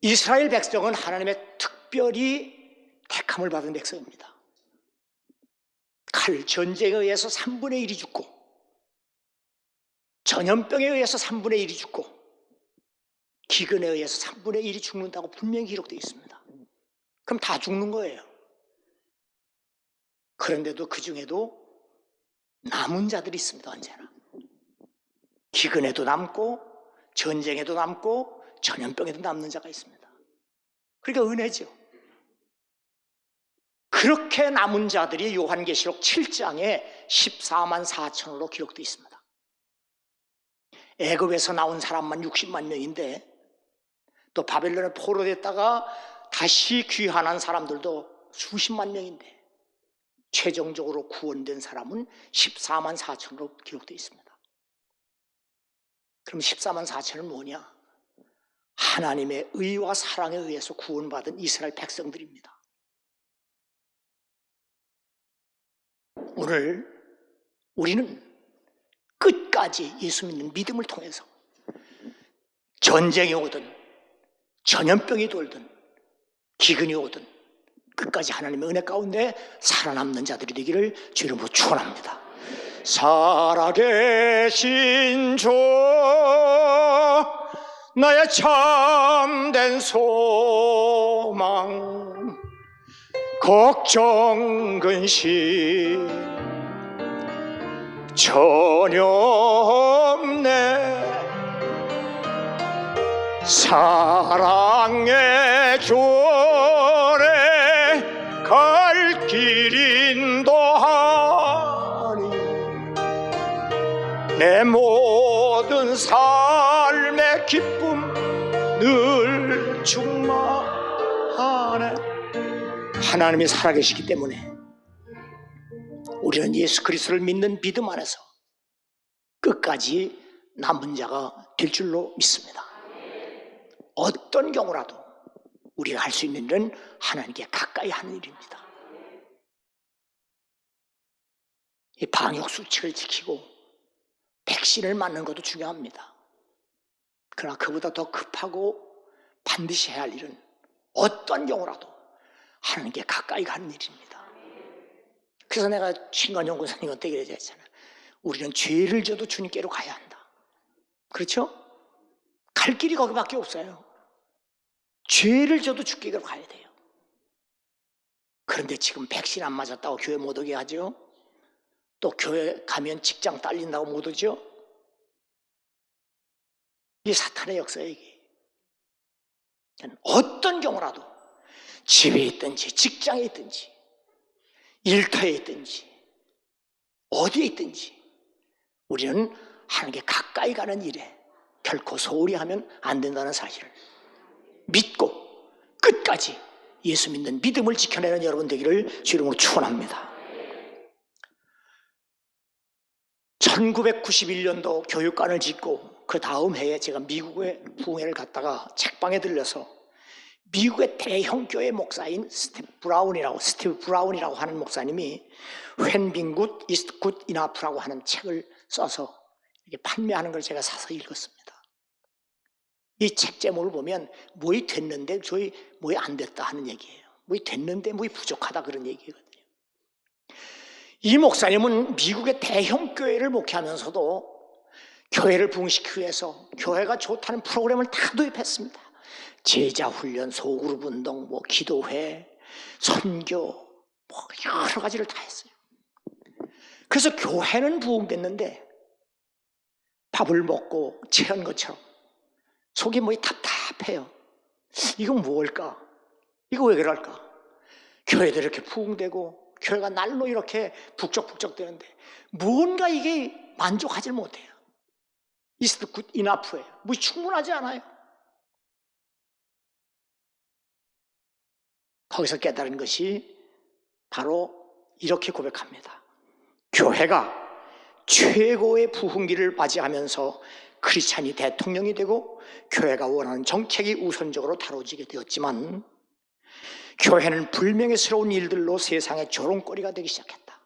이스라엘 백성은 하나님의 특별히 택함을 받은 백성입니다. 칼 전쟁에 의해서 3분의 1이 죽고, 전염병에 의해서 3분의 1이 죽고, 기근에 의해서 3분의 1이 죽는다고 분명히 기록되어 있습니다. 그럼 다 죽는 거예요. 그런데도 그 중에도 남은 자들이 있습니다. 언제나 기근에도 남고, 전쟁에도 남고, 전염병에도 남는 자가 있습니다. 그러니까 은혜죠. 그렇게 남은 자들이 요한계시록 7장에 14만 4천으로 기록되어 있습니다. 애굽에서 나온 사람만 60만 명인데, 또 바벨론에 포로됐다가 다시 귀환한 사람들도 수십만 명인데, 최종적으로 구원된 사람은 14만 4천으로 기록되어 있습니다. 그럼 14만 4천은 뭐냐? 하나님의 의와 사랑에 의해서 구원받은 이스라엘 백성들입니다. 오늘 우리는 끝까지 예수 믿는 믿음을 통해서 전쟁이 오든 전염병이 돌든 기근이 오든 끝까지 하나님의 은혜 가운데 살아남는 자들이 되기를 주 이름으로 축원합니다. 살아계신 주, 나의 참된 소망, 걱정 근심 전혀 없네. 사랑의 조례 갈 길 인도하니, 내 모든 삶의 기쁨 늘 충만하네. 하나님이 살아계시기 때문에 우리는 예수 그리스도를 믿는 믿음 안에서 끝까지 남은 자가 될 줄로 믿습니다. 어떤 경우라도 우리가 할 수 있는 일은 하나님께 가까이 하는 일입니다. 이 방역 수칙을 지키고 백신을 맞는 것도 중요합니다. 그러나 그보다 더 급하고 반드시 해야 할 일은 어떤 경우라도 하나님께 가까이 가는 일입니다. 그래서 내가 신관용 권사님한테 얘기했잖아요. 우리는 죄를 져도 주님께로 가야 한다. 그렇죠? 갈 길이 거기밖에 없어요. 죄를 져도 주께로 가야 돼요. 그런데 지금 백신 안 맞았다고 교회 못 오게 하죠. 또 교회 가면 직장 딸린다고 못 오죠. 이게 사탄의 역사예요. 이게 어떤 경우라도 집에 있든지 직장에 있든지 일터에 있든지 어디에 있든지 우리는 하나님께 가까이 가는 일에 결코 소홀히 하면 안 된다는 사실을 믿고 끝까지 예수 믿는 믿음을 지켜내는 여러분 되기를 주 이름으로 축원합니다. 1991년도 교육관을 짓고 그 다음 해에 제가 미국에 부흥회를 갔다가 책방에 들려서 미국의 대형 교회 목사인 스티브 브라운이라고 하는 목사님이 When being good is good enough라고 하는 책을 써서 이렇게 판매하는 걸 제가 사서 읽었습니다. 이 책 제목을 보면 뭐이 됐는데 저희 뭐이 안 됐다 하는 얘기예요. 뭐이 됐는데 뭐이 부족하다 그런 얘기거든요. 이 목사님은 미국의 대형 교회를 목회하면서도 교회를 부흥시키기 위해서 교회가 좋다는 프로그램을 다 도입했습니다. 제자훈련, 소그룹 운동, 기도회, 선교, 여러 가지를 다 했어요. 그래서 교회는 부흥됐는데 밥을 먹고 체한 것처럼 속이 답답해요. 이건 뭘까? 이거 왜 그럴까? 교회도 이렇게 부흥되고 교회가 날로 이렇게 북적북적 되는데 뭔가 이게 만족하지 못해요. Is the good enough예요. 충분하지 않아요. 거기서 깨달은 것이 바로 이렇게 고백합니다. 교회가 최고의 부흥기를 맞이하면서 크리스찬이 대통령이 되고 교회가 원하는 정책이 우선적으로 다뤄지게 되었지만 교회는 불명예스러운 일들로 세상의 조롱거리가 되기 시작했다.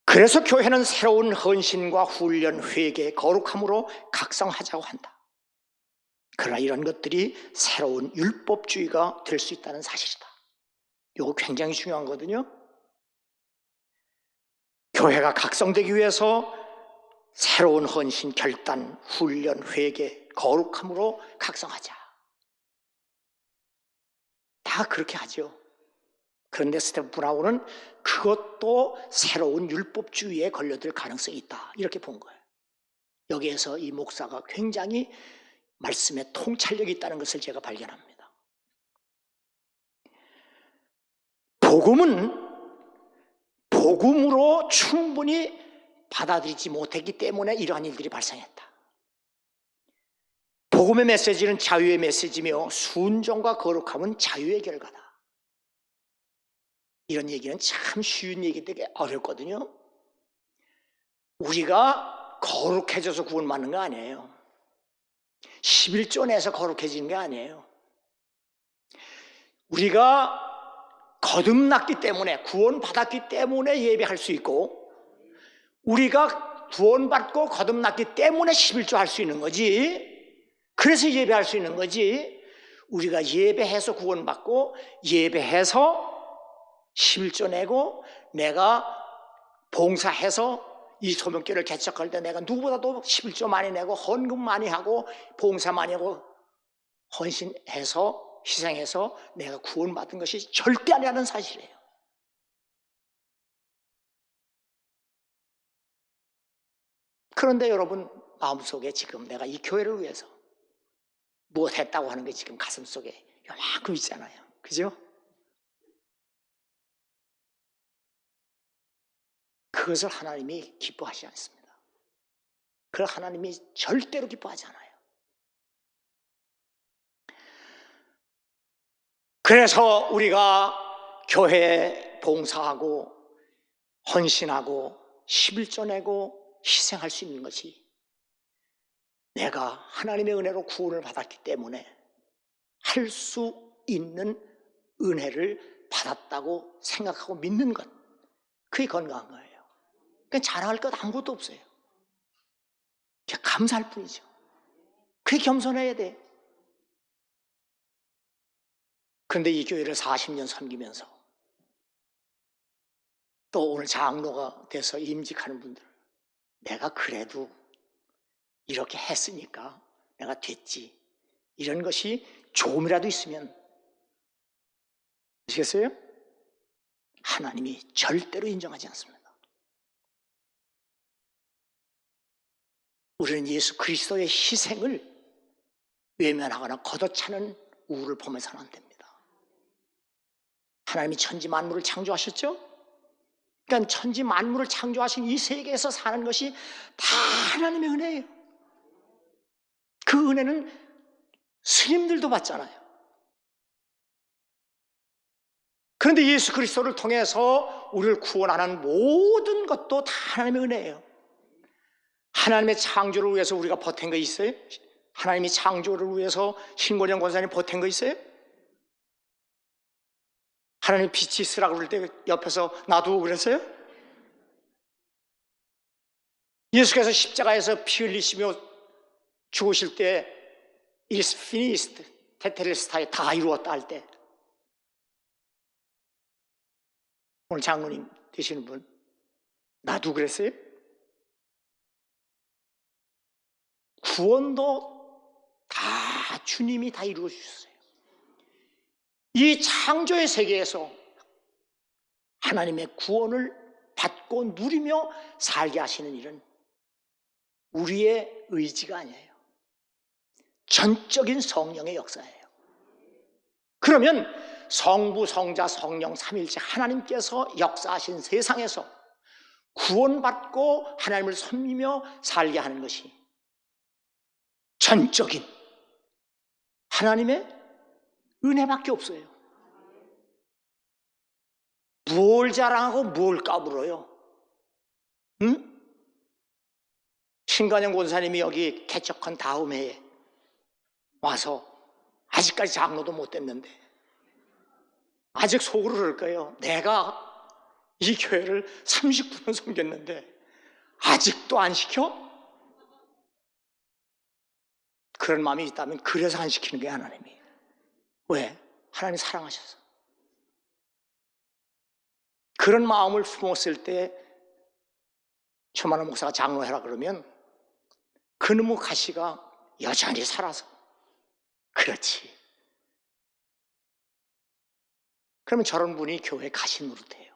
그래서 교회는 새로운 헌신과 훈련, 회개, 거룩함으로 각성하자고 한다. 그러나 이런 것들이 새로운 율법주의가 될 수 있다는 사실이다. 이거 굉장히 중요한 거거든요. 교회가 각성되기 위해서 새로운 헌신, 결단, 훈련, 회개, 거룩함으로 각성하자. 다 그렇게 하죠. 그런데 스테픈 브라운은 그것도 새로운 율법주의에 걸려들 가능성이 있다, 이렇게 본 거예요. 여기에서 이 목사가 굉장히 말씀에 통찰력이 있다는 것을 제가 발견합니다. 복음은 복음으로 충분히 받아들이지 못했기 때문에 이러한 일들이 발생했다. 복음의 메시지는 자유의 메시지며 순종과 거룩함은 자유의 결과다. 이런 얘기는 참 쉬운 얘기 되게 어렵거든요. 우리가 거룩해져서 구원받는 거 아니에요. 11조 내서 거룩해지는 게 아니에요. 우리가 거듭났기 때문에, 구원받았기 때문에 예배할 수 있고, 우리가 구원받고 거듭났기 때문에 11조 할 수 있는 거지, 그래서 예배할 수 있는 거지, 우리가 예배해서 구원받고 예배해서 11조 내고 내가 봉사해서 이 소명교회를 개척할 때 내가 누구보다도 11조 많이 내고 헌금 많이 하고 봉사 많이 하고 헌신해서 희생해서 내가 구원받은 것이 절대 아니라는 사실이에요. 그런데 여러분 마음속에 지금 내가 이 교회를 위해서 무엇 했다고 하는 게 지금 가슴속에 요만큼 있잖아요. 그죠? 그것을 하나님이 기뻐하지 않습니다. 그걸 하나님이 절대로 기뻐하지 않아요. 그래서 우리가 교회에 봉사하고 헌신하고 11조 내고 희생할 수 있는 것이 내가 하나님의 은혜로 구원을 받았기 때문에 할 수 있는 은혜를 받았다고 생각하고 믿는 것, 그게 건강한 거예요. 그러니까 자랑할 것 아무것도 없어요. 그냥 감사할 뿐이죠. 그게 겸손해야 돼. 그런데 이 교회를 40년 섬기면서 또 오늘 장로가 돼서 임직하는 분들, 내가 그래도 이렇게 했으니까 내가 됐지, 이런 것이 조금이라도 있으면 아시겠어요? 하나님이 절대로 인정하지 않습니다. 우리는 예수 그리스도의 희생을 외면하거나 걷어차는 우울을 보면서는 안 됩니다. 하나님이 천지 만물을 창조하셨죠? 그러니까 천지 만물을 창조하신 이 세계에서 사는 것이 다 하나님의 은혜예요. 그 은혜는 스님들도 받잖아요. 그런데 예수 그리스도를 통해서 우리를 구원하는 모든 것도 다 하나님의 은혜예요. 하나님의 창조를 위해서 우리가 버틴 거 있어요? 하나님이 창조를 위해서 신권영 권사님 버틴 거 있어요? 하나님 빛이 있으라고 그럴 때 옆에서 놔두고 그랬어요? 예수께서 십자가에서 피 흘리시며 죽으실 때 It's finished, 테텔레스타에 다 이루었다 할 때, 오늘 장로님 되시는 분 놔두고 그랬어요? 구원도 다 주님이 다 이루어 주셨어요. 이 창조의 세계에서 하나님의 구원을 받고 누리며 살게 하시는 일은 우리의 의지가 아니에요. 전적인 성령의 역사예요. 그러면 성부, 성자, 성령 삼위일체 하나님께서 역사하신 세상에서 구원받고 하나님을 섬기며 살게 하는 것이 전적인 하나님의 은혜밖에 없어요. 뭘 자랑하고 뭘 까불어요? 응? 신관영 권사님이 여기 개척한 다음 해에 와서 아직까지 장로도 못 됐는데 아직 속으로 그럴 거예요. 내가 이 교회를 39년 섬겼는데 아직도 안 시켜? 그런 마음이 있다면 그래서 안 시키는 거예요, 하나님이. 왜? 하나님이 사랑하셔서. 그런 마음을 품었을 때 최만호 목사가 장로해라 그러면 그놈의 가시가 여전히 살아서 그렇지. 그러면 저런 분이 교회 가시 노릇해요.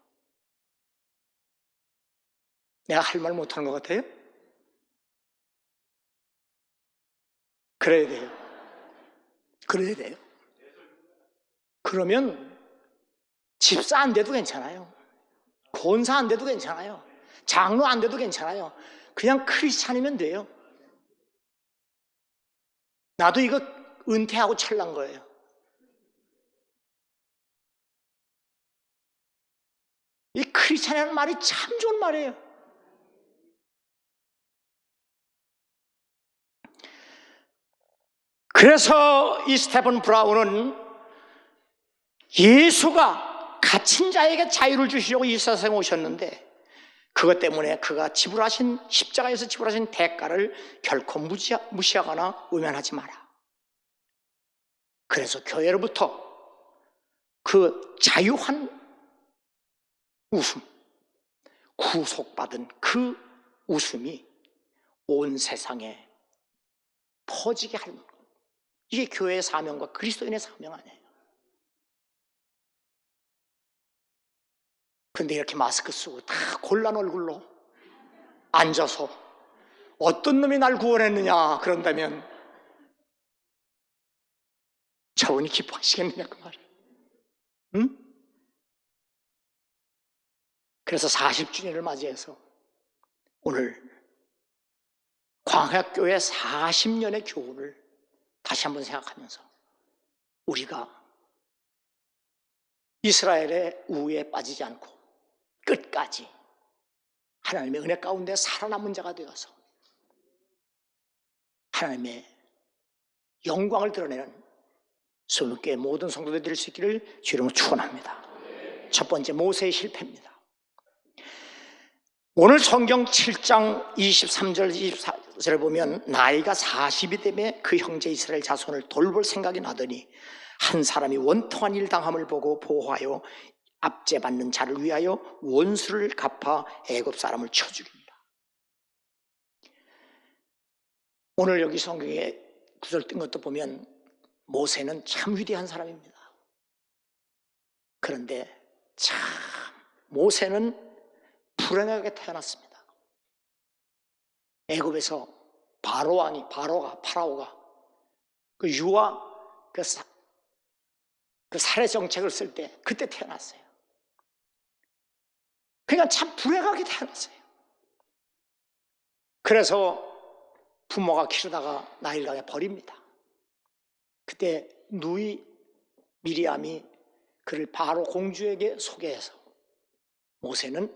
내가 할 말 못하는 것 같아요? 그래야 돼요. 그래야 돼요. 그러면 집사 안 돼도 괜찮아요. 권사 안 돼도 괜찮아요. 장로 안 돼도 괜찮아요. 그냥 크리스찬이면 돼요. 나도 이거 은퇴하고 찰난 거예요. 이 크리스찬이라는 말이 참 좋은 말이에요. 그래서 이 스테픈 브라운은 예수가 갇힌 자에게 자유를 주시려고 이 세상에 오셨는데 그것 때문에 그가 지불하신 십자가에서 지불하신 대가를 결코 무시하거나 외면하지 마라. 그래서 교회로부터 그 자유한 웃음, 구속받은 그 웃음이 온 세상에 퍼지게 하는 것. 이게 교회의 사명과 그리스도인의 사명 아니에요. 근데 이렇게 마스크 쓰고 다 곤란 얼굴로 앉아서 어떤 놈이 날 구원했느냐 그런다면 저분이 기뻐하시겠느냐 그 말이에요. 응? 그래서 40주년을 맞이해서 오늘 광학교회 40년의 교훈을 다시 한번 생각하면서 우리가 이스라엘의 우에 빠지지 않고 끝까지 하나님의 은혜 가운데 살아남은 자가 되어서 하나님의 영광을 드러내는 수목교회 모든 성도들이 될 수 있기를 주님으로 축원합니다. 첫 번째, 모세의 실패입니다. 오늘 성경 7장 23절 24절을 보면 나이가 40이 되매 그 형제 이스라엘 자손을 돌볼 생각이 나더니 한 사람이 원통한 일 당함을 보고 보호하여 압제받는 자를 위하여 원수를 갚아 애굽 사람을 쳐 죽입니다. 오늘 여기 성경에 구절 뜬 것도 보면 모세는 참 위대한 사람입니다. 그런데 참 모세는 불행하게 태어났습니다. 애굽에서 파라오가 그 유아 그 살해 정책을 쓸 때 그때 태어났어요. 그러니까 참 불행하게 태어났어요. 그래서 부모가 키우다가 나이를 가게 버립니다. 그때 누이 미리암이 그를 바로 공주에게 소개해서 모세는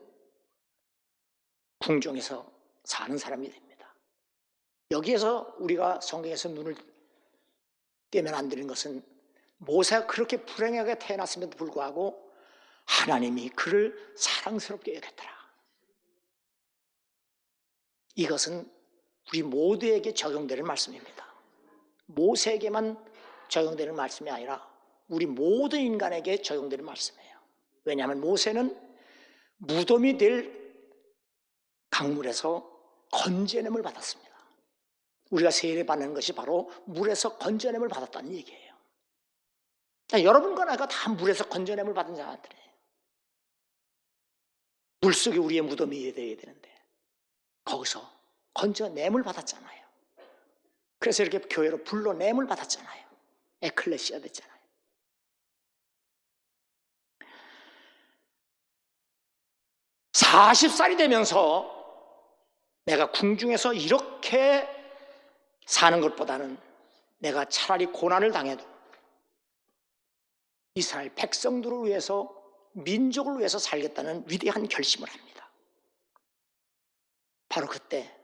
궁정에서 사는 사람이 됩니다. 여기에서 우리가 성경에서 눈을 떼면 안 되는 것은 모세가 그렇게 불행하게 태어났음에도 불구하고 하나님이 그를 사랑스럽게 여겼더라. 이것은 우리 모두에게 적용되는 말씀입니다. 모세에게만 적용되는 말씀이 아니라 우리 모든 인간에게 적용되는 말씀이에요. 왜냐하면 모세는 무덤이 될 강물에서 건져냄을 받았습니다. 우리가 세례받는 것이 바로 물에서 건져냄을 받았다는 얘기예요. 그러니까 여러분과 내가 다 물에서 건져냄을 받은 자들이에요. 물속에 우리의 무덤이 되어야 되는데 거기서 건져냄을 받았잖아요. 그래서 이렇게 교회로 불러냄을 받았잖아요. 에클레시아 됐잖아요. (40살이) 되면서 내가 궁중에서 이렇게 사는 것보다는 내가 차라리 고난을 당해도 이스라엘 백성들을 위해서 민족을 위해서 살겠다는 위대한 결심을 합니다. 바로 그때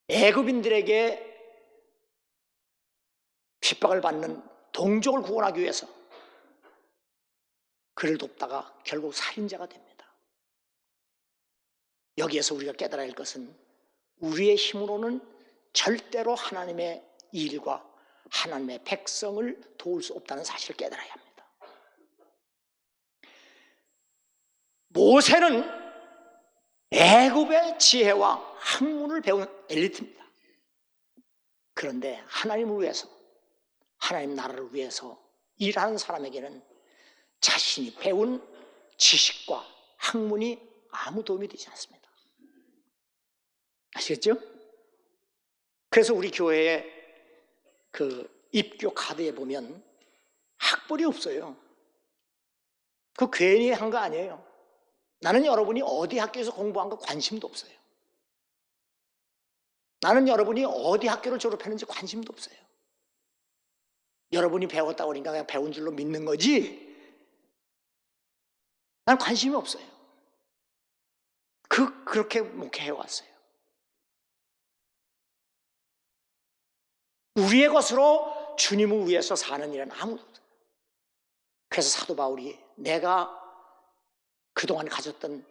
애굽인들에게 핍박을 받는 동족을 구원하기 위해서 그를 돕다가 결국 살인자가 됩니다. 여기에서 우리가 깨달아야 할 것은 우리의 힘으로는 절대로 하나님의 일과 하나님의 백성을 도울 수 없다는 사실을 깨달아야 합니다. 모세는 애굽의 지혜와 학문을 배운 엘리트입니다. 그런데 하나님을 위해서, 하나님 나라를 위해서 일하는 사람에게는 자신이 배운 지식과 학문이 아무 도움이 되지 않습니다. 아시겠죠? 그래서 우리 교회에 그 입교 카드에 보면 학벌이 없어요. 그 괜히 한 거 아니에요. 나는 여러분이 어디 학교에서 공부한 거 관심도 없어요. 나는 여러분이 어디 학교를 졸업했는지 관심도 없어요. 여러분이 배웠다고 그러니까 그냥 배운 줄로 믿는 거지 난 관심이 없어요. 그렇게 목회해왔어요. 우리의 것으로 주님을 위해서 사는 일은 아무도 없어요. 그래서 사도 바울이 내가 그동안 가졌던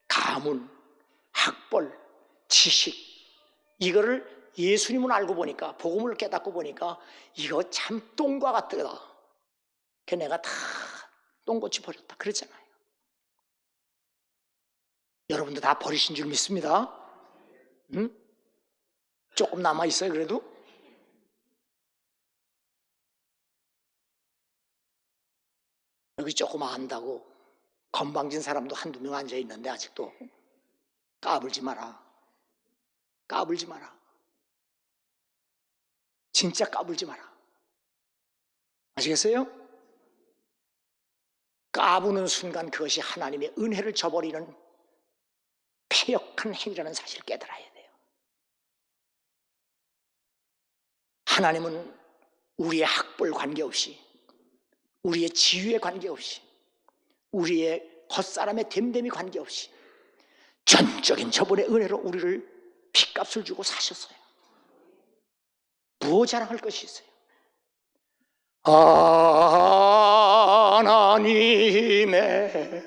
가문, 학벌, 지식 이거를 예수님을 알고 보니까 복음을 깨닫고 보니까 이거 참 똥과 같더라. 그래서 내가 다 똥꼬치 버렸다 그랬잖아요. 여러분도 다 버리신 줄 믿습니다. 응? 조금 남아있어요 그래도? 여기 조금 안다고 건방진 사람도 한두 명 앉아있는데 아직도 까불지 마라. 까불지 마라. 진짜 까불지 마라. 아시겠어요? 까부는 순간 그것이 하나님의 은혜를 저버리는 패역한 행위라는 사실을 깨달아야 돼요. 하나님은 우리의 학벌 관계없이 우리의 지위에 관계없이 우리의 겉사람의 됨됨이 관계없이 전적인 저분의 은혜로 우리를 핏값을 주고 사셨어요. 무엇 자랑할 것이 있어요? 하나님의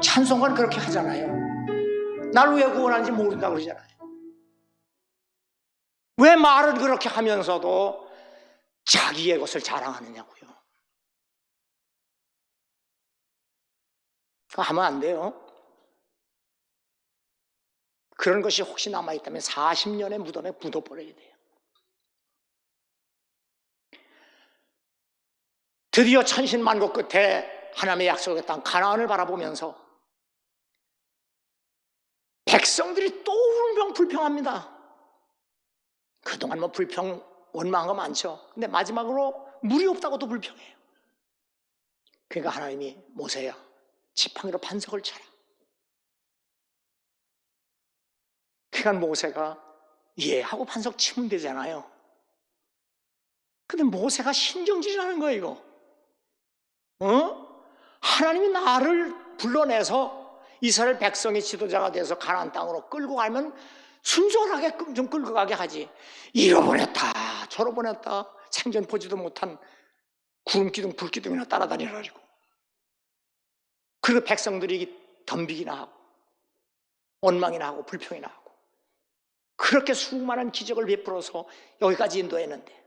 찬송가는 그렇게 하잖아요. 날 왜 구원하는지 모른다고 그러잖아요. 왜 말을 그렇게 하면서도 자기의 것을 자랑하느냐고요. 그거 하면 안 돼요. 그런 것이 혹시 남아있다면 40년의 무덤에 묻어버려야 돼요. 드디어 천신만고 끝에 하나님의 약속의 땅 가나안을 바라보면서 백성들이 또 울명 불평합니다. 그동안 뭐 불평 원망한 거 많죠. 근데 마지막으로 물이 없다고도 불평해요. 그러니까 하나님이 모세야 지팡이로 반석을 쳐라. 그러니까 모세가 예 하고 반석 치면 되잖아요. 근데 모세가 신경질하는 거예요 이거. 하나님이 나를 불러내서 이스라엘 백성의 지도자가 돼서 가나안 땅으로 끌고 가면 순종하게 좀 끌고 가게 하지. 잃어버렸다 저러버렸다 생전 보지도 못한 구름기둥 불기둥이나 따라다니라고. 그리고 백성들이 덤비기나 하고 원망이나 하고 불평이나 하고 그렇게 수많은 기적을 베풀어서 여기까지 인도했는데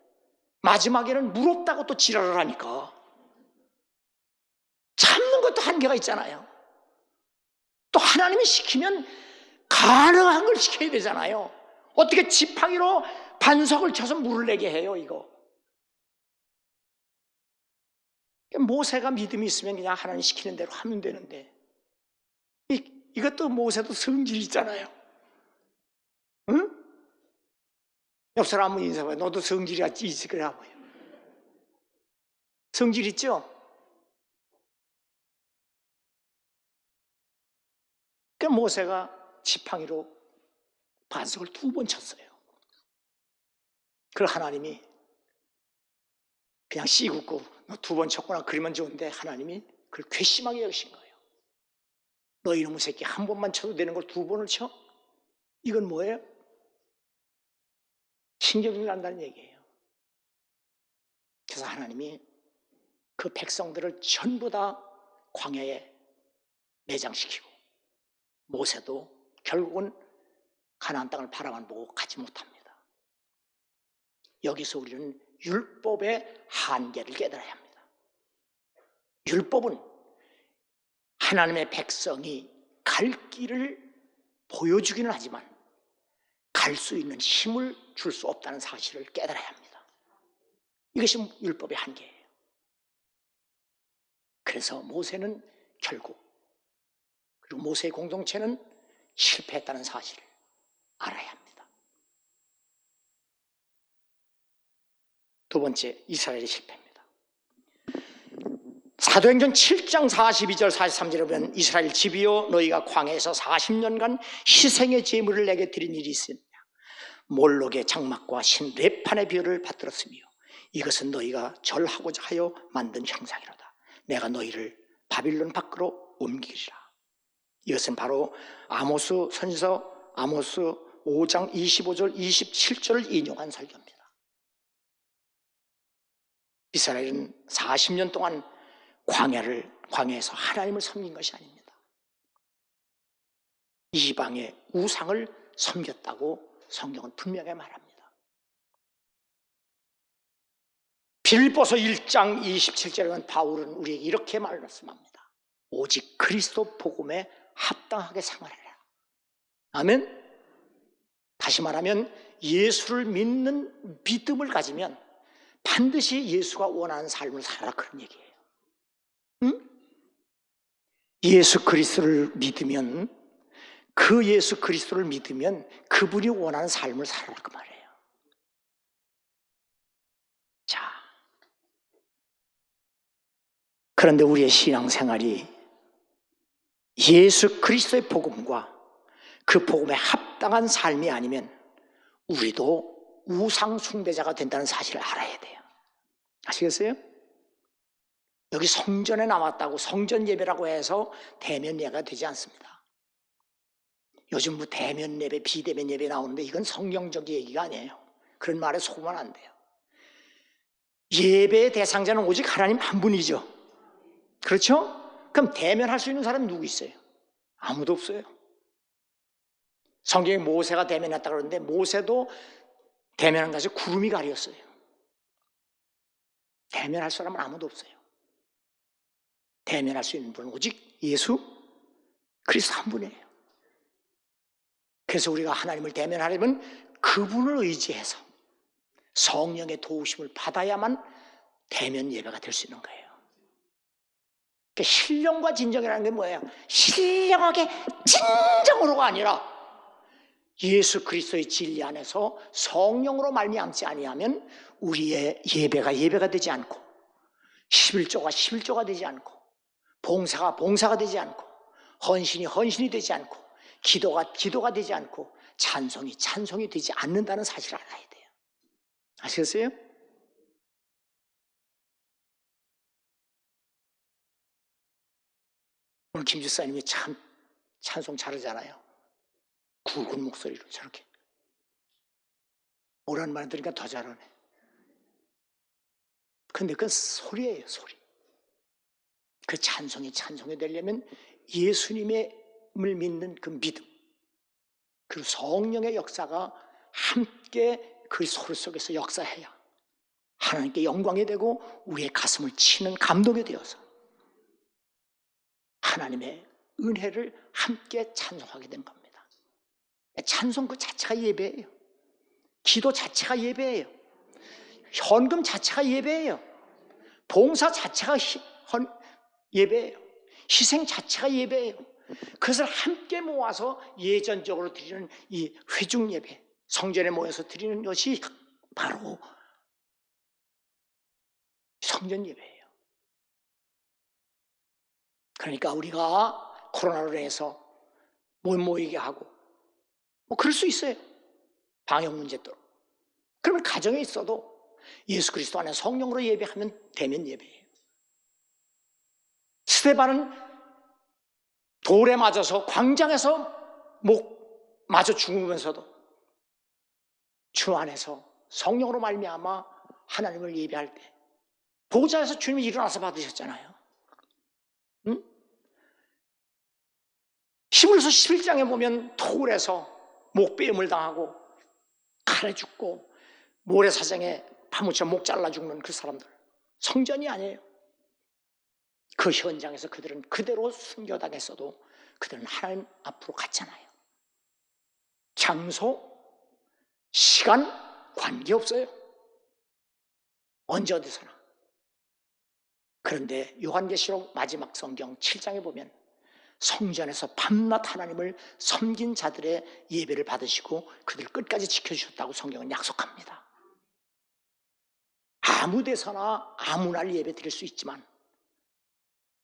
마지막에는 물 없다고 또 지랄을 하니까 참는 것도 한계가 있잖아요. 또 하나님이 시키면 가능한 걸 시켜야 되잖아요. 어떻게 지팡이로 반석을 쳐서 물을 내게 해요 이거. 모세가 믿음이 있으면 그냥 하나님 시키는 대로 하면 되는데 이것도 모세도 성질이 있잖아요. 응? 옆 사람 한번 인사해봐요. 너도 성질이 있지 그래 봐요. 성질 있죠? 그 모세가 지팡이로 반석을 2번 쳤어요. 그걸 하나님이 그냥 씨굽고 너 2번 쳤구나 그러면 좋은데 하나님이 그걸 괘씸하게 여기신 거예요. 너 이놈의 새끼 한 번만 쳐도 되는 걸 2번을 쳐? 이건 뭐예요? 신경질 난다는 얘기예요. 그래서 하나님이 그 백성들을 전부 다 광야에 매장시키고 모세도 결국은 가나안 땅을 바라만 보고 가지 못합니다. 여기서 우리는 율법의 한계를 깨달아야 합니다. 율법은 하나님의 백성이 갈 길을 보여주기는 하지만 갈 수 있는 힘을 줄 수 없다는 사실을 깨달아야 합니다. 이것이 율법의 한계예요. 그래서 모세는 결국, 그리고 모세의 공동체는 실패했다는 사실을 알아야 합니다. 두 번째, 이스라엘의 실패입니다. 사도행전 7장 42절 43절에 보면 이스라엘 집이여 너희가 광야에서 40년간 희생의 제물을 내게 드린 일이 있으냐 몰록의 장막과 신 레판의 비유를 받들었으며 이것은 너희가 절하고자 하여 만든 형상이로다. 내가 너희를 바빌론 밖으로 옮기리라. 이것은 바로 아모스 선지서 아모스 5장 25절 27절을 인용한 설교입니다. 이스라엘은 40년 동안 광야에서 하나님을 섬긴 것이 아닙니다. 이방의 우상을 섬겼다고 성경은 분명히 말합니다. 빌립보서 1장 27절에 보면 바울은 우리에게 이렇게 말씀합니다. 오직 그리스도 복음에 합당하게 생활하라. 아멘. 다시 말하면 예수를 믿는 믿음을 가지면 반드시 예수가 원하는 삶을 살아라, 그런 얘기예요. 응? 예수 그리스도를 믿으면, 그 예수 그리스도를 믿으면 그분이 원하는 삶을 살아라, 그 말이에요. 자, 그런데 우리의 신앙생활이 예수 그리스도의 복음과 그 복음에 합당한 삶이 아니면 우리도 우상 숭배자가 된다는 사실을 알아야 돼요. 아시겠어요? 여기 성전에 남았다고 성전 예배라고 해서 대면 예배가 되지 않습니다. 요즘 뭐 대면 예배, 비대면 예배 나오는데 이건 성경적 얘기가 아니에요. 그런 말에 속으면 안 돼요. 예배의 대상자는 오직 하나님 한 분이죠. 그렇죠? 그럼 대면할 수 있는 사람이 누구 있어요? 아무도 없어요. 성경에 모세가 대면했다 그러는데 모세도 대면한 것이 구름이 가렸어요. 대면할 사람은 아무도 없어요. 대면할 수 있는 분은 오직 예수 그리스도 한 분이에요. 그래서 우리가 하나님을 대면하려면 그분을 의지해서 성령의 도우심을 받아야만 대면 예배가 될 수 있는 거예요. 그러니까 신령과 진정이라는 게 뭐예요? 신령하게 진정으로가 아니라 예수 그리스도의 진리 안에서 성령으로 말미암지 아니하면 우리의 예배가 되지 않고 11조가 되지 않고 봉사가 되지 않고 헌신이 되지 않고 기도가 되지 않고 찬송이 되지 않는다는 사실을 알아야 돼요. 아시겠어요? 오늘 김 집사님이 참 찬송 잘하잖아요. 굵은 목소리로 저렇게. 오랜만에 들으니까 더 잘하네. 근데 그건 소리예요, 소리. 그 찬송이 되려면 예수님을 믿는 그 믿음, 그리고 성령의 역사가 함께 그 소리 속에서 역사해야 하나님께 영광이 되고 우리의 가슴을 치는 감동이 되어서 하나님의 은혜를 함께 찬송하게 된 겁니다. 찬송 그 자체가 예배예요. 기도 자체가 예배예요. 헌금 자체가 예배예요. 봉사 자체가 예배예요. 희생 자체가 예배예요. 그것을 함께 모아서 예전적으로 드리는 이 회중 예배, 성전에 모여서 드리는 것이 바로 성전 예배예요. 그러니까 우리가 코로나로 인해서 못 모이게 하고 뭐 그럴 수 있어요. 방역 문제 때로. 그러면 가정에 있어도 예수 그리스도 안에 성령으로 예배하면 대면 예배예요. 스데반은 돌에 맞아서 광장에서 목 마저 죽으면서도 주 안에서 성령으로 말미암아 하나님을 예배할 때 보좌에서 주님이 일어나서 받으셨잖아요. 응? 히브리서 11장에 보면 토굴에서 목베임을 당하고 칼에 죽고 모래사장에 파묻혀 목 잘라 죽는 그 사람들, 성전이 아니에요. 그 현장에서 그들은 그대로 순교당했어도 그들은 하나님 앞으로 갔잖아요. 장소, 시간 관계없어요. 언제 어디서나. 그런데 요한계시록 마지막 성경 7장에 보면 성전에서 밤낮 하나님을 섬긴 자들의 예배를 받으시고 그들 끝까지 지켜주셨다고 성경은 약속합니다. 아무 데서나 아무 날 예배 드릴 수 있지만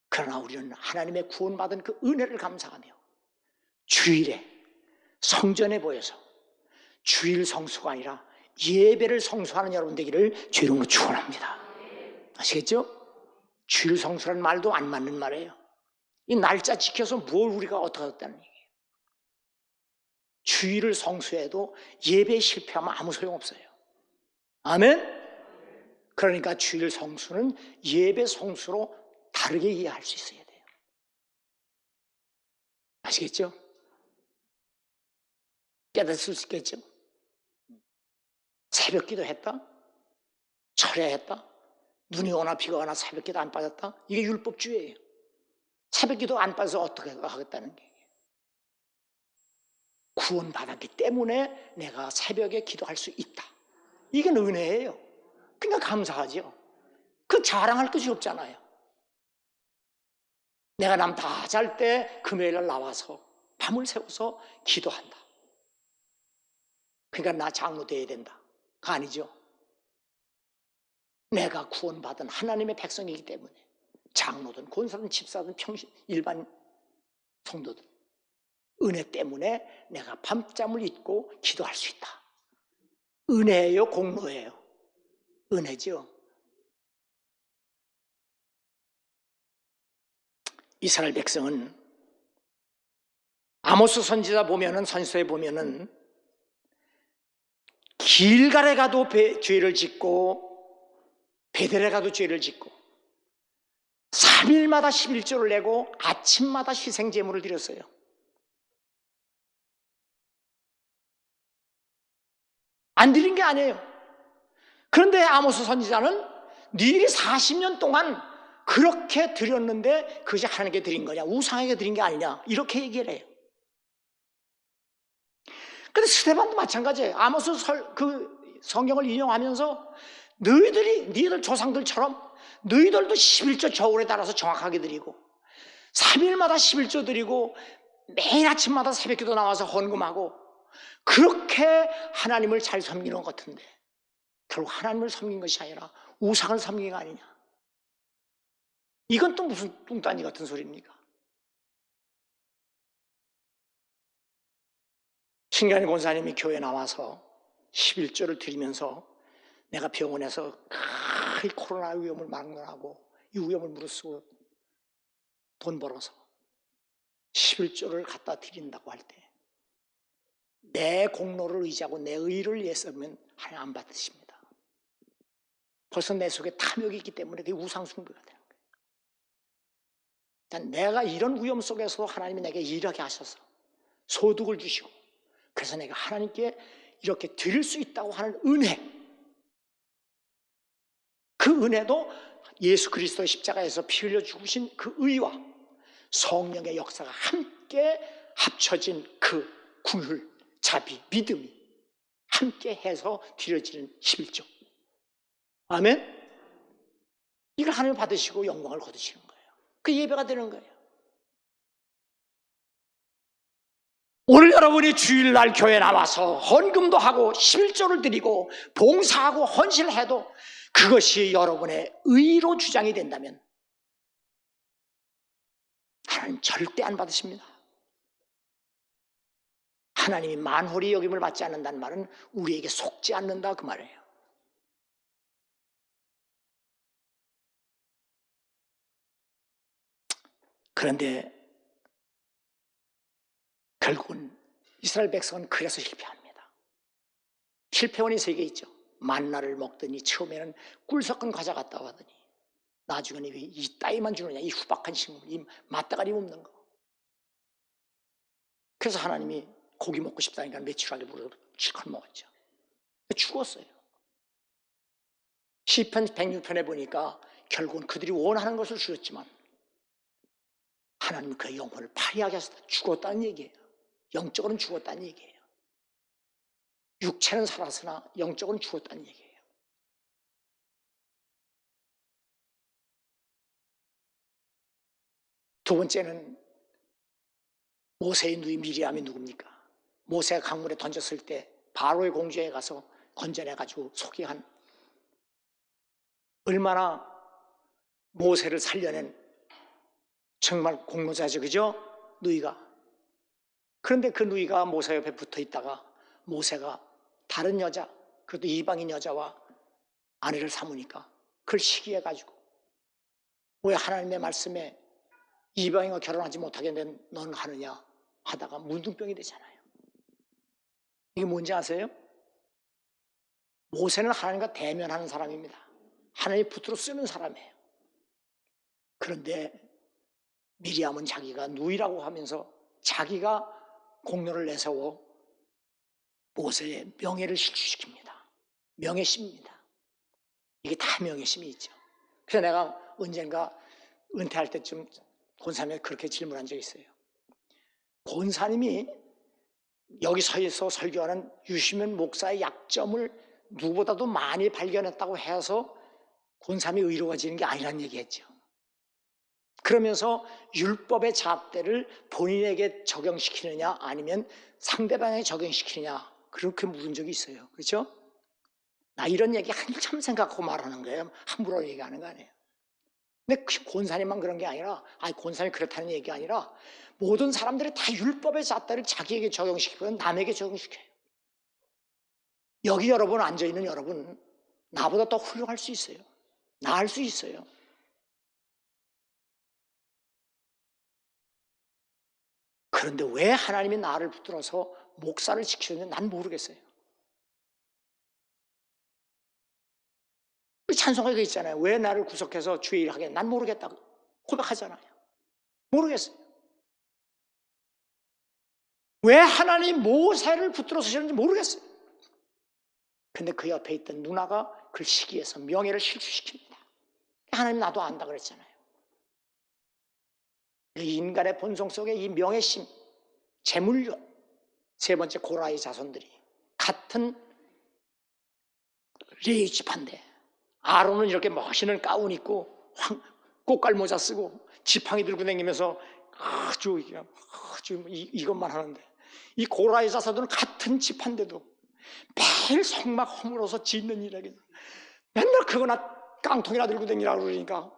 그러나 우리는 하나님의 구원받은 그 은혜를 감사하며 주일에 성전에 모여서 주일 성수가 아니라 예배를 성수하는 여러분 되기를 주의 이름으로 축원합니다. 아시겠죠? 주일 성수라는 말도 안 맞는 말이에요. 이 날짜 지켜서 뭘 우리가 어떻게 했다는 얘기예요. 주일을 성수해도 예배에 실패하면 아무 소용없어요. 아멘? 그러니까 주일 성수는 예배 성수로 다르게 이해할 수 있어야 돼요. 아시겠죠? 깨닫을 수 있겠죠? 새벽 기도 했다? 철야했다? 눈이 오나 비가 오나 새벽 기도 안 빠졌다? 이게 율법주의예요. 새벽 기도 안 빠져서 어떻게 하겠다는 게. 구원받았기 때문에 내가 새벽에 기도할 수 있다. 이게 은혜예요. 그러니까 감사하죠. 그 자랑할 것이 없잖아요. 내가 남 다 잘 때 금요일날 나와서 밤을 새워서 기도한다. 그러니까 나 장로 돼야 된다. 그거 아니죠. 내가 구원받은 하나님의 백성이기 때문에 장로든 권사든 집사든 평신 일반 성도든 은혜 때문에 내가 밤잠을 잊고 기도할 수 있다. 은혜예요, 공로예요? 은혜죠. 이스라엘 백성은 아모스 선지자 보면은 선서에 보면은 길갈에 가도 죄를 짓고 베델에 가도 죄를 짓고 3일마다 11조를 내고 아침마다 희생제물을 드렸어요. 안 드린 게 아니에요. 그런데 아모스 선지자는 니들이 40년 동안 그렇게 드렸는데 그것이 하나님께 드린 거냐, 우상에게 드린 게 아니냐, 이렇게 얘기를 해요. 근데 스데반도 마찬가지예요. 아모스 그 성경을 인용하면서 니들 조상들처럼 너희들도 11조 저울에 따라서 정확하게 드리고 3일마다 11조 드리고 매일 아침마다 새벽기도 나와서 헌금하고 그렇게 하나님을 잘 섬기는 것 같은데 결국 하나님을 섬긴 것이 아니라 우상을 섬긴 게 아니냐. 이건 또 무슨 뚱딴지 같은 소리입니까? 신기한 권사님이 교회 나와서 11조를 드리면서 내가 병원에서 이 코로나 위험을 막론하고 이 위험을 무릅쓰고 돈 벌어서 11조를 갖다 드린다고 할 때 내 공로를 의지하고 내 의를 위해서면 하나님 안 받으십니다. 벌써 내 속에 탐욕이 있기 때문에 그게 우상숭배가 되는 거예요. 내가 이런 위험 속에서도 하나님이 내게 일하게 하셔서 소득을 주시고 그래서 내가 하나님께 이렇게 드릴 수 있다고 하는 은혜, 그 은혜도 예수 그리스도의 십자가에서 피 흘려 죽으신 그 의와 성령의 역사가 함께 합쳐진 그 긍휼, 자비, 믿음이 함께 해서 드려지는 11조. 아멘? 이걸 하나님 받으시고 영광을 거두시는 거예요. 그 예배가 되는 거예요. 오늘 여러분이 주일날 교회 나와서 헌금도 하고 11조를 드리고 봉사하고 헌신을 해도 그것이 여러분의 의로 주장이 된다면 하나님 절대 안 받으십니다. 하나님이 만홀히 여김을 받지 않는다는 말은 우리에게 속지 않는다 그 말이에요. 그런데 결국은 이스라엘 백성은 그래서 실패합니다. 실패원이 세 개 있죠. 만나를 먹더니 처음에는 꿀 섞은 과자 같다고 하더니 나중에는 왜 이 따위만 주느냐, 이 후박한 식물, 이 맞다가리 없는 거. 그래서 하나님이 고기 먹고 싶다니까 메추라기 물어 실컷 먹었죠. 죽었어요. 시편 106편에 보니까 결국은 그들이 원하는 것을 주었지만 하나님은 그 영혼을 파리하게 하셨다. 죽었다는 얘기예요. 영적으로는 죽었다는 얘기예요. 육체는 살았으나 영적으로는 죽었다는 얘기예요. 두 번째는 모세의 누이 미리암이 누굽니까? 모세가 강물에 던졌을 때 바로의 공주에 가서 건져내가지고 소개한, 얼마나 모세를 살려낸 정말 공로자죠, 그죠? 누이가. 그런데 그 누이가 모세 옆에 붙어 있다가 모세가 다른 여자, 그것도 이방인 여자와 아내를 삼으니까 그걸 시기해가지고 왜 하나님의 말씀에 이방인과 결혼하지 못하게 된 넌 하느냐 하다가 문둥병이 되잖아요. 이게 뭔지 아세요? 모세는 하나님과 대면하는 사람입니다. 하나님이 붙들어 쓰는 사람이에요. 그런데 미리암은 자기가 누이라고 하면서 자기가 공로를 내세워 모세의 명예를 실추시킵니다. 명예심입니다. 이게 다 명예심이 있죠. 그래서 내가 언젠가 은퇴할 때쯤 권사님이 그렇게 질문한 적이 있어요. 권사님이 여기 서에서 설교하는 유시면 목사의 약점을 누구보다도 많이 발견했다고 해서 권사님이 의로워지는 게 아니라는 얘기했죠. 그러면서 율법의 잣대를 본인에게 적용시키느냐 아니면 상대방에게 적용시키느냐 그렇게 물은 적이 있어요. 그렇죠? 나 이런 얘기 한참 생각하고 말하는 거예요. 함부로 얘기하는 거 아니에요. 근데 권사님만 그런 게 아니라, 권사님이 그렇다는 얘기가 아니라 모든 사람들이 다 율법의 잣대를 자기에게 적용시키고 남에게 적용시켜요. 여기 여러분 앉아있는 여러분 나보다 더 훌륭할 수 있어요. 나을 수 있어요. 그런데 왜 하나님이 나를 붙들어서 목사를 시키는지 난 모르겠어요. 우리 찬송가가 있잖아요. 왜 나를 구속해서 주의 일을 하게? 난 모르겠다고 고백하잖아요. 모르겠어요. 왜 하나님 모세를 붙들어 서시는지 모르겠어요. 근데 그 옆에 있던 누나가 그 시기에서 명예를 실추시킵니다. 하나님 나도 안다 그랬잖아요. 이 인간의 본성 속에 이 명예심, 재물욕, 세 번째 고라의 자손들이 같은 레위 지파인데 아론은 이렇게 멋있는 가운 입고 꽃갈 모자 쓰고 지팡이 들고 다니면서 아주 이것만 하는데 이 고라의 자손들은 같은 지파인데도 매일 성막 허물어서 짓는 일하게 맨날 그거나 깡통이나 들고 다니라고 그러니까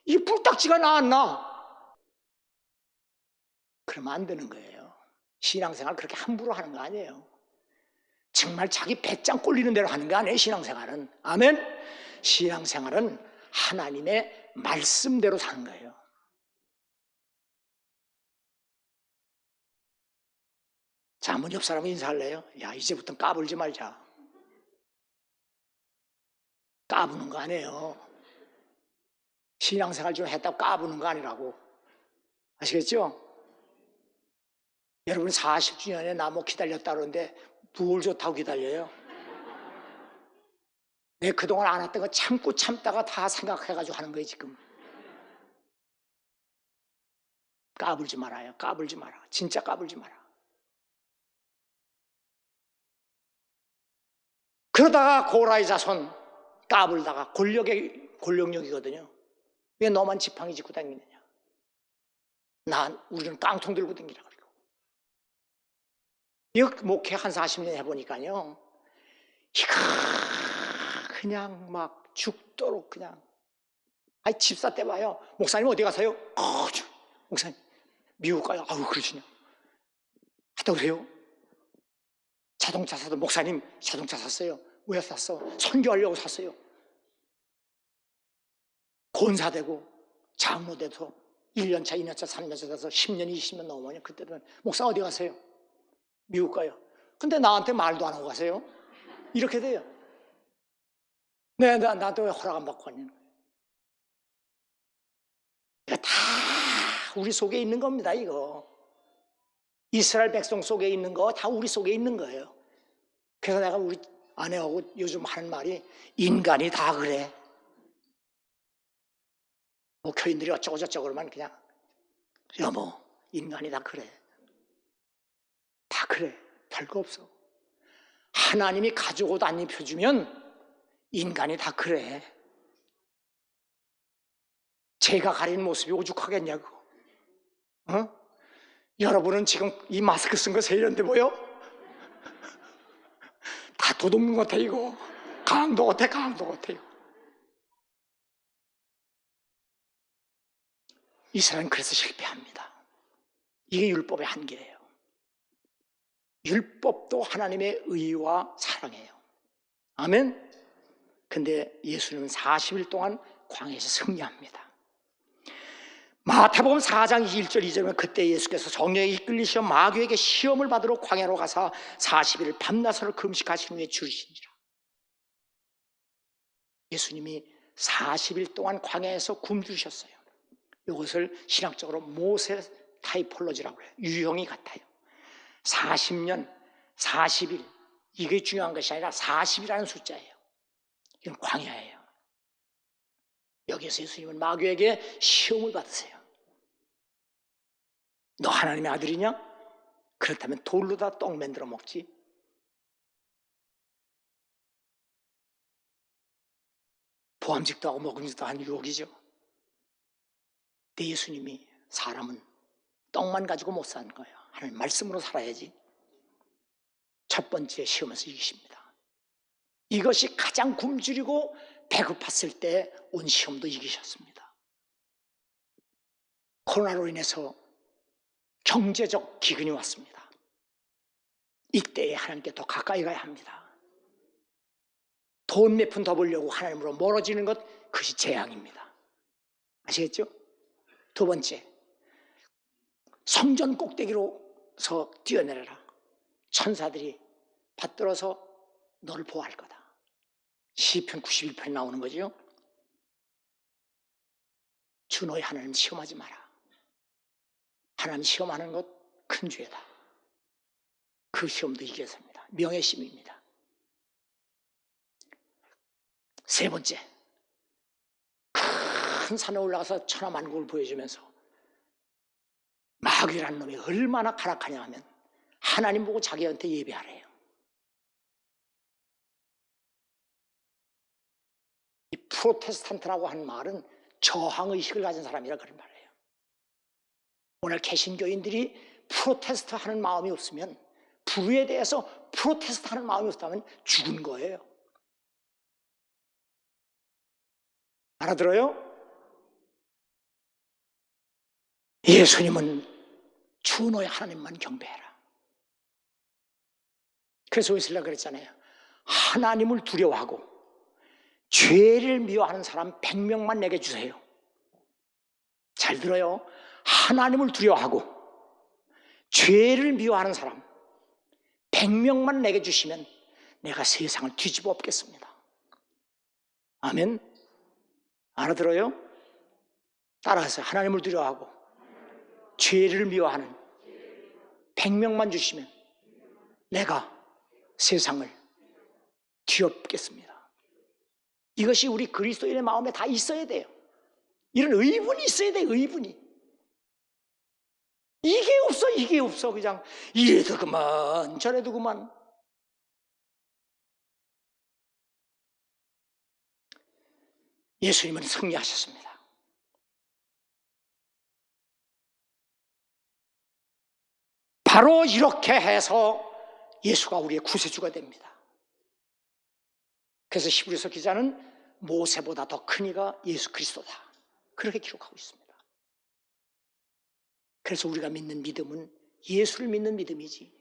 이 뿔딱지가 나왔나? 그러면 안 되는 거예요. 신앙생활 그렇게 함부로 하는 거 아니에요. 정말 자기 배짱 꼴리는 대로 하는 거 아니에요. 신앙생활은. 아멘. 신앙생활은 하나님의 말씀대로 사는 거예요. 자, 한번 옆 사람 인사할래요? 야, 이제부터 까불지 말자. 까부는 거 아니에요. 신앙생활 좀 했다고 까부는 거 아니라고. 아시겠죠? 여러분 40주년에 나뭐 기다렸다 그러는데 뭘 좋다고 기다려요? 내 그동안 안 했던 거 참고 참다가 다 생각해가지고 하는 거예요 지금. 까불지 말아요. 까불지 마라. 진짜 까불지 마라. 그러다가 고라의 자손 까불다가 권력력이거든요. 왜 너만 지팡이 짚고 다니느냐? 우리는 깡통 들고 다니라 그러고. 이거 목회 한 40년 해보니까요. 이거 그냥 막 죽도록 그냥. 집사 때 봐요. 목사님 어디 가세요? 목사님 미국 가요. 그러시냐? 하다 그래요. 자동차 사도 목사님 자동차 샀어요. 왜 샀어? 선교하려고 샀어요. 권사되고 장로 돼서 1년차, 2년차, 3년차 돼서 10년, 20년 넘으면 그때는 목사 어디 가세요? 미국 가요. 근데 나한테 말도 안 하고 가세요. 이렇게 돼요. 네, 나한테 왜 허락 안 받고 가냐는 거예요. 이거 다 우리 속에 있는 겁니다, 이거. 이스라엘 백성 속에 있는 거 다 우리 속에 있는 거예요. 그래서 내가 우리 아내하고 요즘 하는 말이 인간이 다 그래. 목회인들이 어쩌고저쩌고 그러면 그냥 여보, 인간이 다 그래. 다 그래. 별거 없어. 하나님이 가지고 옷 안 입혀주면 인간이 다 그래. 제가 가린 모습이 오죽하겠냐고. 어? 여러분은 지금 이 마스크 쓴 거 세련돼 보여? 다 도둑놈 같아 이거. 강도 같아, 강도 같아 이거. 이스라엘은 그래서 실패합니다. 이게 율법의 한계예요. 율법도 하나님의 의와 사랑이에요. 아멘. 근데 예수님은 40일 동안 광야에서 승리합니다. 마태복음 4장 1절 2절은 그때 예수께서 성령에 이끌리시어 마귀에게 시험을 받으러 광야로 가사 40일 밤낮으로 금식하신 후에 죽으시니라. 예수님이 40일 동안 광야에서 굶주셨어요. 이것을 신학적으로 모세 타이폴로지라고 해요. 유형이 같아요. 40년, 40일 이게 중요한 것이 아니라 40이라는 숫자예요. 이건 광야예요. 여기서 예수님은 마귀에게 시험을 받으세요. 너 하나님의 아들이냐? 그렇다면 돌로 다 떡 만들어 먹지. 보암직도 하고 먹음직도 한 유혹이죠. 근데 예수님이 사람은 떡만 가지고 못 사는 거예요. 하나님 말씀으로 살아야지. 첫 번째 시험에서 이기십니다. 이것이 가장 굶주리고 배고팠을 때 온 시험도 이기셨습니다. 코로나로 인해서 경제적 기근이 왔습니다. 이때에 하나님께 더 가까이 가야 합니다. 돈 몇 푼 더 벌려고 하나님으로 멀어지는 것, 그것이 재앙입니다. 아시겠죠? 두 번째, 성전 꼭대기로서 뛰어내려라. 천사들이 받들어서 너를 보호할 거다. 시편 91편에 나오는 거죠. 주 너의 하나님 시험하지 마라. 하나님 시험하는 것 큰 죄다. 그 시험도 이겨서입니다. 명예심입니다. 세 번째, 큰 산에 올라가서 천하만국을 보여주면서 마귀라는 놈이 얼마나 가락하냐 하면 하나님 보고 자기한테 예배하래요. 이 프로테스탄트라고 하는 말은 저항의식을 가진 사람이라 그런 말이에요. 오늘 개신교인들이 프로테스트 하는 마음이 없으면, 불의에 대해서 프로테스트 하는 마음이 없다면 죽은 거예요. 알아들어요? 예수님은 주 너의 하나님만 경배해라. 그래서 웨슬리가 그랬잖아요. 하나님을 두려워하고 죄를 미워하는 사람 100명만 내게 주세요. 잘 들어요. 하나님을 두려워하고 죄를 미워하는 사람 100명만 내게 주시면 내가 세상을 뒤집어 엎겠습니다. 아멘. 알아들어요? 따라하세요. 하나님을 두려워하고 죄를 미워하는 100명만 주시면 내가 세상을 뒤엎겠습니다. 이것이 우리 그리스도인의 마음에 다 있어야 돼요. 이런 의분이 있어야 돼요. 의분이. 이게 없어. 그냥 이래도 그만 저래도 그만. 예수님은 승리하셨습니다. 바로 이렇게 해서 예수가 우리의 구세주가 됩니다. 그래서 히브리서 기자는 모세보다 더 큰 이가 예수 그리스도다, 그렇게 기록하고 있습니다. 그래서 우리가 믿는 믿음은 예수를 믿는 믿음이지,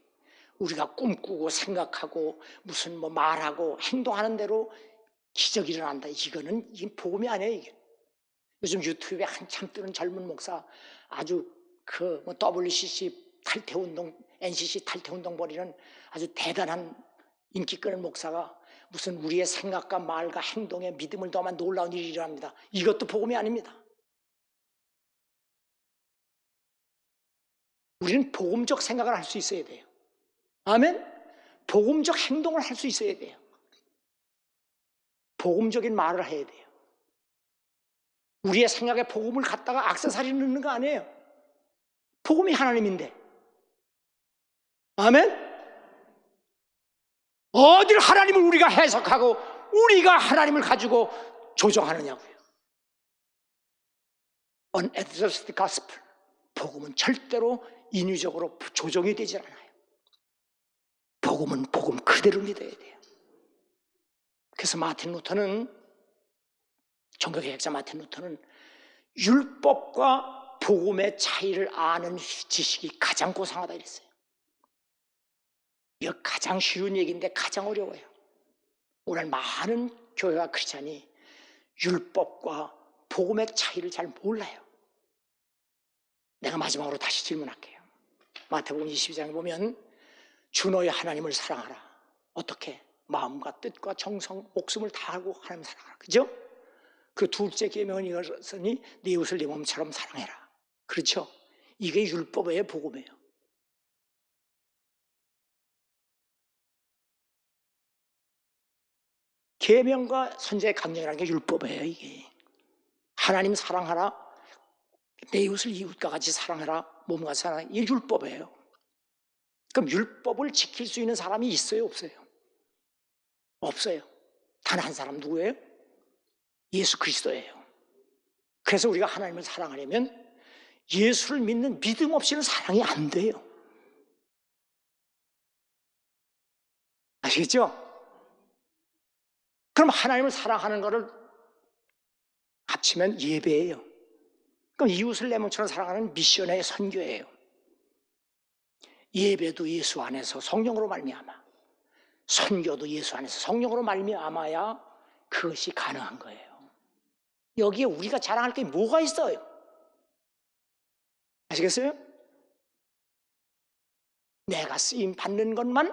우리가 꿈꾸고 생각하고 무슨 뭐 말하고 행동하는 대로 기적이 일어난다, 이거는 복음이 아니에요. 이게 요즘 유튜브에 한참 뜨는 젊은 목사, 아주 그 WCC 탈퇴운동, NCC 탈퇴운동 벌이는 아주 대단한 인기 끄는 목사가 무슨 우리의 생각과 말과 행동에 믿음을 더하면 놀라운 일이 일어납니다. 이것도 복음이 아닙니다. 우리는 복음적 생각을 할 수 있어야 돼요. 아멘? 복음적 행동을 할 수 있어야 돼요. 복음적인 말을 해야 돼요. 우리의 생각에 복음을 갖다가 액세서리 넣는 거 아니에요. 복음이 하나님인데. 아멘? 어딜 하나님을 우리가 해석하고 우리가 하나님을 가지고 조정하느냐고요. Unadjusted gospel. 복음은 절대로 인위적으로 조정이 되지 않아요. 복음은 복음 그대로 믿어야 돼요. 그래서 마틴 루터는, 종교개혁자 마틴 루터는 율법과 복음의 차이를 아는 지식이 가장 고상하다 이랬어요. 이거 가장 쉬운 얘기인데 가장 어려워요. 오늘 많은 교회와 크리스찬이 율법과 복음의 차이를 잘 몰라요. 내가 마지막으로 다시 질문할게요. 마태복음 22장에 보면 주 너의 하나님을 사랑하라. 어떻게? 마음과 뜻과 정성, 목숨을 다하고 하나님을 사랑하라. 그죠? 그 둘째 계명은 이것이니 네 이웃을 네 몸처럼 사랑해라. 그렇죠? 이게 율법의 복음이에요. 계명과 선지자의 강령이라는 게 율법이에요. 이게 하나님 사랑하라, 내 이웃을 이웃과 같이 사랑하라, 몸과 사랑하라. 이게 율법이에요. 그럼 율법을 지킬 수 있는 사람이 있어요, 없어요? 없어요. 단 한 사람 누구예요? 예수 그리스도예요. 그래서 우리가 하나님을 사랑하려면 예수를 믿는 믿음 없이는 사랑이 안 돼요. 아시겠죠? 그럼 하나님을 사랑하는 것을 합치면 예배예요. 그럼 이웃을 내 몸처럼 사랑하는 미션의 선교예요. 예배도 예수 안에서 성령으로 말미암아, 선교도 예수 안에서 성령으로 말미암아야 그것이 가능한 거예요. 여기에 우리가 자랑할 게 뭐가 있어요? 아시겠어요? 내가 쓰임 받는 것만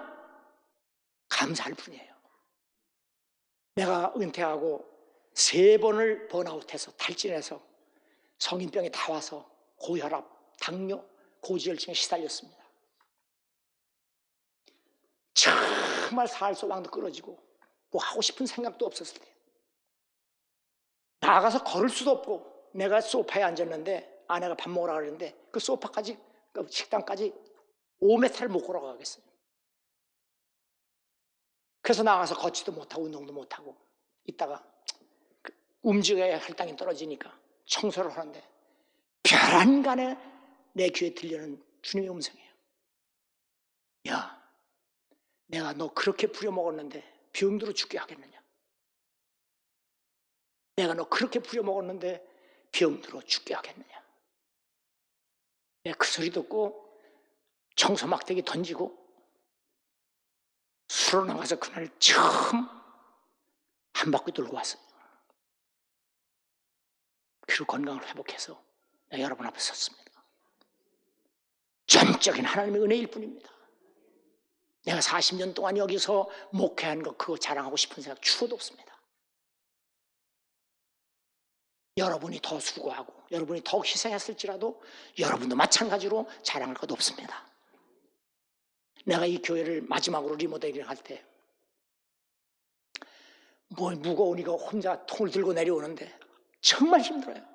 감사할 뿐이에요. 내가 은퇴하고 3번을 번아웃해서 탈진해서 성인병이 다 와서 고혈압, 당뇨, 고지혈증에 시달렸습니다. 정말 살 소망도 끊어지고 뭐 하고 싶은 생각도 없었을 때 나가서 걸을 수도 없고 내가 소파에 앉았는데 아내가 밥 먹으라 그랬는데 그 소파까지, 그 식당까지 5m를 못 걸어가겠어요. 그래서 나가서 걷지도 못하고 운동도 못하고 있다가 움직여야 혈당이 떨어지니까 청소를 하는데 벼랑간에 내 귀에 들리는 주님의 음성이에요. 야, 내가 너 그렇게 부려먹었는데 병들어 죽게 하겠느냐? 내가 너 그렇게 부려먹었는데 병들어 죽게 하겠느냐? 내가 그 소리 듣고 청소 막대기 던지고 술로 나가서 그날 처음 한 바퀴 돌고 왔어요. 그리고 건강을 회복해서 내가 여러분 앞에 섰습니다. 전적인 하나님의 은혜일 뿐입니다. 내가 40년 동안 여기서 목회한 거 그거 자랑하고 싶은 생각 추워도 없습니다. 여러분이 더 수고하고 여러분이 더 희생했을지라도 여러분도 마찬가지로 자랑할 것 없습니다. 내가 이 교회를 마지막으로 리모델링 할 때 뭐 무거우니까 혼자 통을 들고 내려오는데 정말 힘들어요.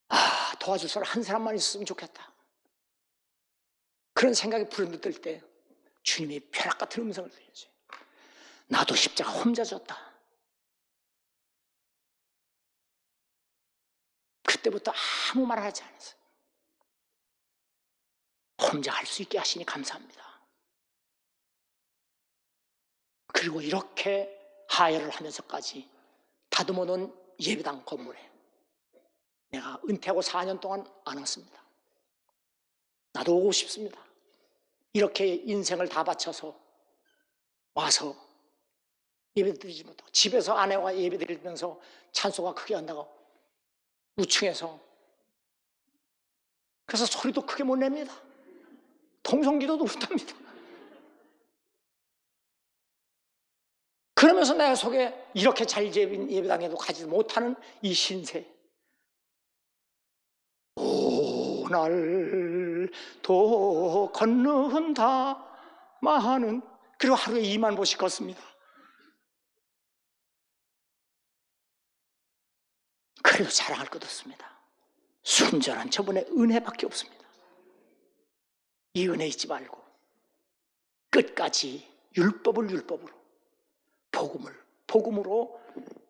아, 도와줄 사람 한 사람만 있었으면 좋겠다. 그런 생각이 불현듯 들 때 주님이 벼락 같은 음성을 들려줘요. 나도 십자가 혼자 졌다. 그때부터 아무 말 하지 않았어요. 혼자 할 수 있게 하시니 감사합니다. 그리고 이렇게 하야를 하면서까지 다듬어 놓은 예배당 건물에 내가 은퇴하고 4년 동안 안 왔습니다. 나도 오고 싶습니다. 이렇게 인생을 다 바쳐서 와서 예배드리지 못하고 집에서 아내와 예배드리면서 찬송가 크게 한다고 우층에서 그래서 소리도 크게 못 냅니다. 통성기도도 못합니다. 그러면서 내 속에 이렇게 잘 예배당에도 가지 못하는 이 신세. 오날도 걷는다 마하는, 그리고 하루에 2만 보씩 걷습니다. 그래도 자랑할 것 없습니다. 순전한 저분의 은혜밖에 없습니다. 이 은혜 잊지 말고 끝까지 율법을 율법으로, 복음을 복음으로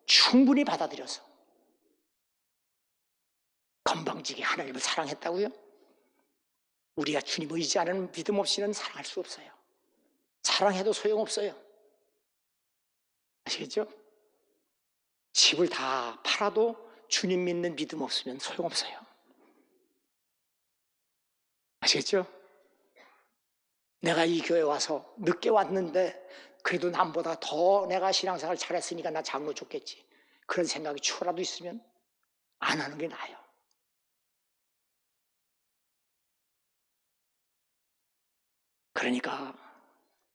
충분히 받아들여서, 건방지게 하나님을 사랑했다고요? 우리가 주님 의지하는 믿음 없이는 사랑할 수 없어요. 사랑해도 소용없어요. 아시겠죠? 집을 다 팔아도 주님 믿는 믿음 없으면 소용없어요. 아시겠죠? 내가 이 교회 와서 늦게 왔는데 그래도 남보다 더 내가 신앙생활 잘했으니까 나 장로 줬겠지, 그런 생각이 추라도 있으면 안 하는 게 나아요. 그러니까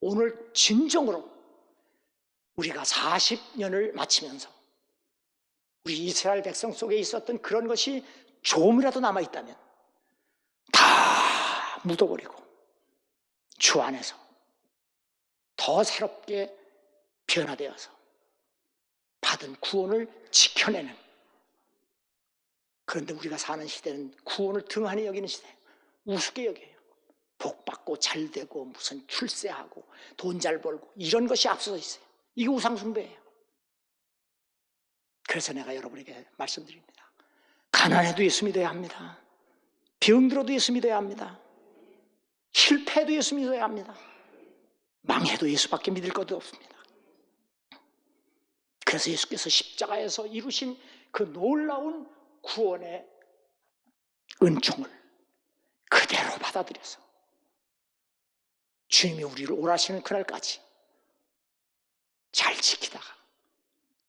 오늘 진정으로 우리가 40년을 마치면서 우리 이스라엘 백성 속에 있었던 그런 것이 조금이라도 남아있다면 다 묻어버리고 주 안에서 더 새롭게 변화되어서 받은 구원을 지켜내는, 그런데 우리가 사는 시대는 구원을 등한히 여기는 시대예요. 우습게 여겨요. 복 받고 잘 되고 무슨 출세하고 돈 잘 벌고 이런 것이 앞서서 있어요. 이게 우상숭배예요. 그래서 내가 여러분에게 말씀드립니다. 가난해도 예수 믿어야 합니다. 병들어도 예수 믿어야 합니다. 실패해도 예수 믿어야 합니다. 망해도 예수밖에 믿을 것도 없습니다. 그래서 예수께서 십자가에서 이루신 그 놀라운 구원의 은총을 그대로 받아들여서 주님이 우리를 오라시는 그날까지 잘 지키다가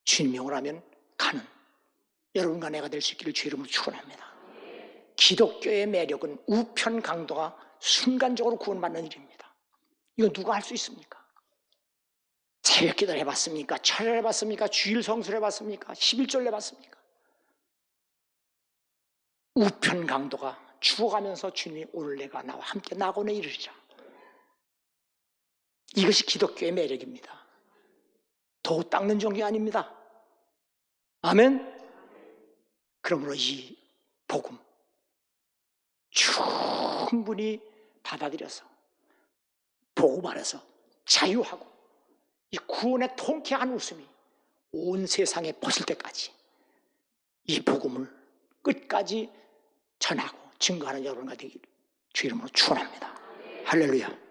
주님이 오라면 가는 여러분과 내가 될 수 있기를 주 이름으로 축원합니다. 기독교의 매력은 우편 강도가 순간적으로 구원받는 일입니다. 이거 누가 할 수 있습니까? 새벽 기도를 해봤습니까? 철야를 해봤습니까? 주일 성수를 해봤습니까? 11절 해봤습니까? 우편 강도가 죽어가면서 주님이 오늘 내가 나와 함께 낙원에 이르리라. 이것이 기독교의 매력입니다. 도 닦는 종이 아닙니다. 아멘. 그러므로 이 복음 충분히 받아들여서 복음 안에서 자유하고 이 구원의 통쾌한 웃음이 온 세상에 퍼질 때까지 이 복음을 끝까지 전하고 증거하는 여러분과 되기를 주 이름으로 축원합니다. 할렐루야.